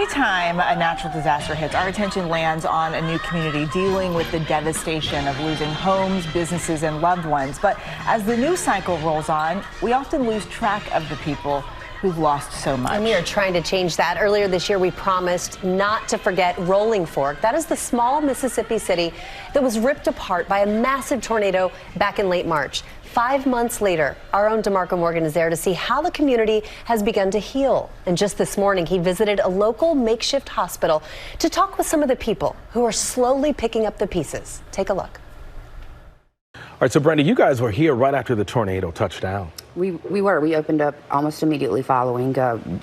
Every time a natural disaster hits, our attention lands on a new community dealing with the devastation of losing homes, businesses, and loved ones. But as the news cycle rolls on, we often lose track of the people who've lost so much. And we are trying to change that. Earlier this year, we promised not to forget Rolling Fork. That is the small Mississippi city that was ripped apart by a massive tornado back in late March. 5 months later, our own DeMarco Morgan is there to see how the community has begun to heal. And just this morning, he visited a local makeshift hospital to talk with some of the people who are slowly picking up the pieces. Take a look. All right, so Brenda, you guys were here right after the tornado touched down. We were. We opened up almost immediately following,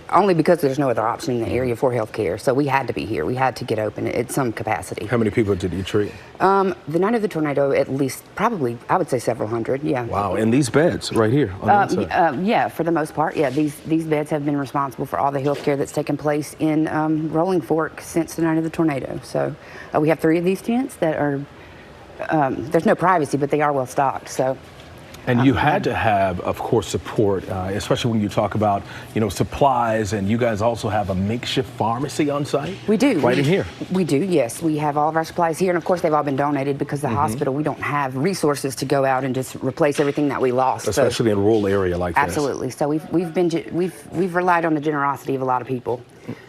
only because there's no other option in the area for health care. So we had to be here. We had to get open at some capacity. How many people did you treat? The night of the tornado, at least, probably, I would say several hundred, yeah. Wow, and these beds right here on the inside. Yeah, for the most part, yeah. These beds have been responsible for all the health care that's taken place in Rolling Fork since the night of the tornado. So we have 3 of these tents that are, there's no privacy, but they are well stocked, so. And you had to have, of course, support, especially when you talk about, supplies, and you guys also have a makeshift pharmacy on site? We do. Right in here. We do, yes. We have all of our supplies here, and of course they've all been donated because the hospital, we don't have resources to go out and just replace everything that we lost. Especially in a rural area like this. Absolutely. So we've relied on the generosity of a lot of people.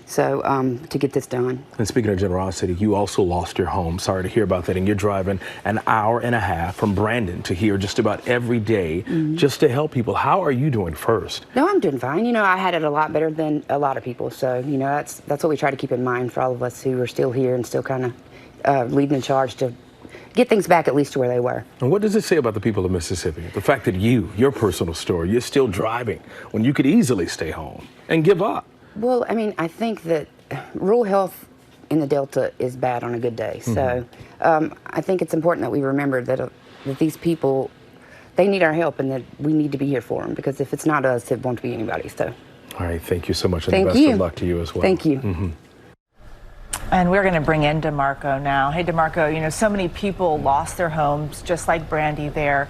So to get this done. And speaking of generosity, you also lost your home. Sorry to hear about that. And you're driving an hour and a half from Brandon to here just about every day just to help people. How are you doing first? No, I'm doing fine. I had it a lot better than a lot of people. So, that's what we try to keep in mind for all of us who are still here and still kind of leading the charge to get things back at least to where they were. And what does it say about the people of Mississippi? The fact that your personal story, you're still driving when you could easily stay home and give up. Well, I think that rural health in the Delta is bad on a good day. So I think it's important that we remember that these people, they need our help and that we need to be here for them, because if it's not us, it won't be anybody. So. All right, thank you so much, and the best of luck to you as well. Thank you. And we're going to bring in DeMarco now. Hey, DeMarco, so many people lost their homes, just like Brandy there.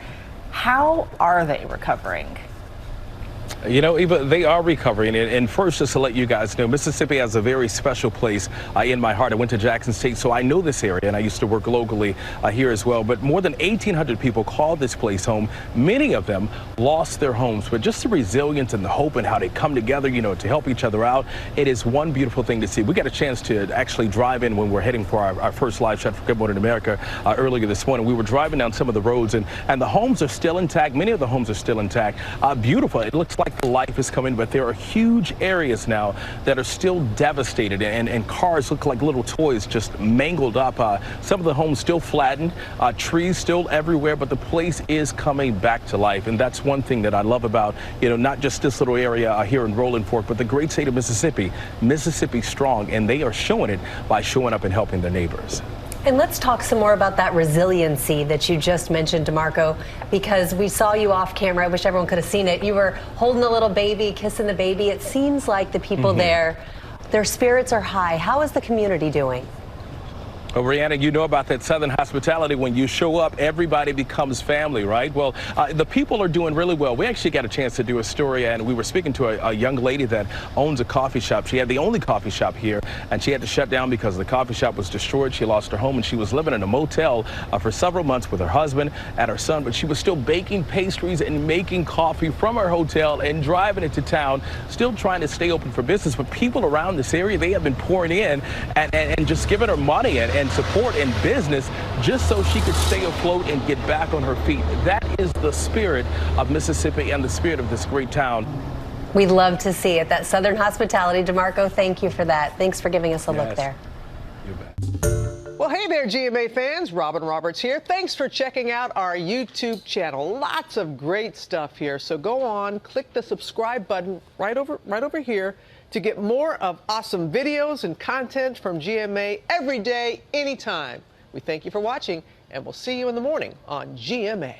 How are they recovering? Eva, they are recovering. And first, just to let you guys know, Mississippi has a very special place in my heart. I went to Jackson State, so I know this area, and I used to work locally here as well. But more than 1,800 people called this place home. Many of them lost their homes. But just the resilience and the hope and how they come together, to help each other out, it is one beautiful thing to see. We got a chance to actually drive in when we're heading for our first live shot for Good Morning America earlier this morning. We were driving down some of the roads, and the homes are still intact. Many of the homes are still intact. Beautiful. It looks like the life is coming, but there are huge areas now that are still devastated, and cars look like little toys just mangled up. Some of the homes still flattened, trees still everywhere, but the place is coming back to life. And that's one thing that I love about, not just this little area here in Rolling Fork, but the great state of Mississippi. Mississippi's strong, and they are showing it by showing up and helping their neighbors. And let's talk some more about that resiliency that you just mentioned, DeMarco, because we saw you off camera. I wish everyone could have seen it. You were holding the little baby, kissing the baby. It seems like the people there, their spirits are high. How is the community doing? Well, Brianna, you know about that Southern hospitality. When you show up, everybody becomes family, right? Well, the people are doing really well. We actually got a chance to do a story, and we were speaking to a young lady that owns a coffee shop. She had the only coffee shop here, and she had to shut down because the coffee shop was destroyed. She lost her home, and she was living in a motel for several months with her husband and her son, but she was still baking pastries and making coffee from her hotel and driving it to town, still trying to stay open for business. But people around this area, they have been pouring in and just giving her money and support in business just so she could stay afloat and get back on her feet. That is the spirit of Mississippi and the spirit of this great town. We'd love to see it. That Southern hospitality. DeMarco, thank you for that. Thanks for giving us a look there. You bet. Well, hey there, GMA fans. Robin Roberts here. Thanks for checking out our YouTube channel. Lots of great stuff here. So go on, click the subscribe button right over here to get more of awesome videos and content from GMA every day, anytime. We thank you for watching, and we'll see you in the morning on GMA.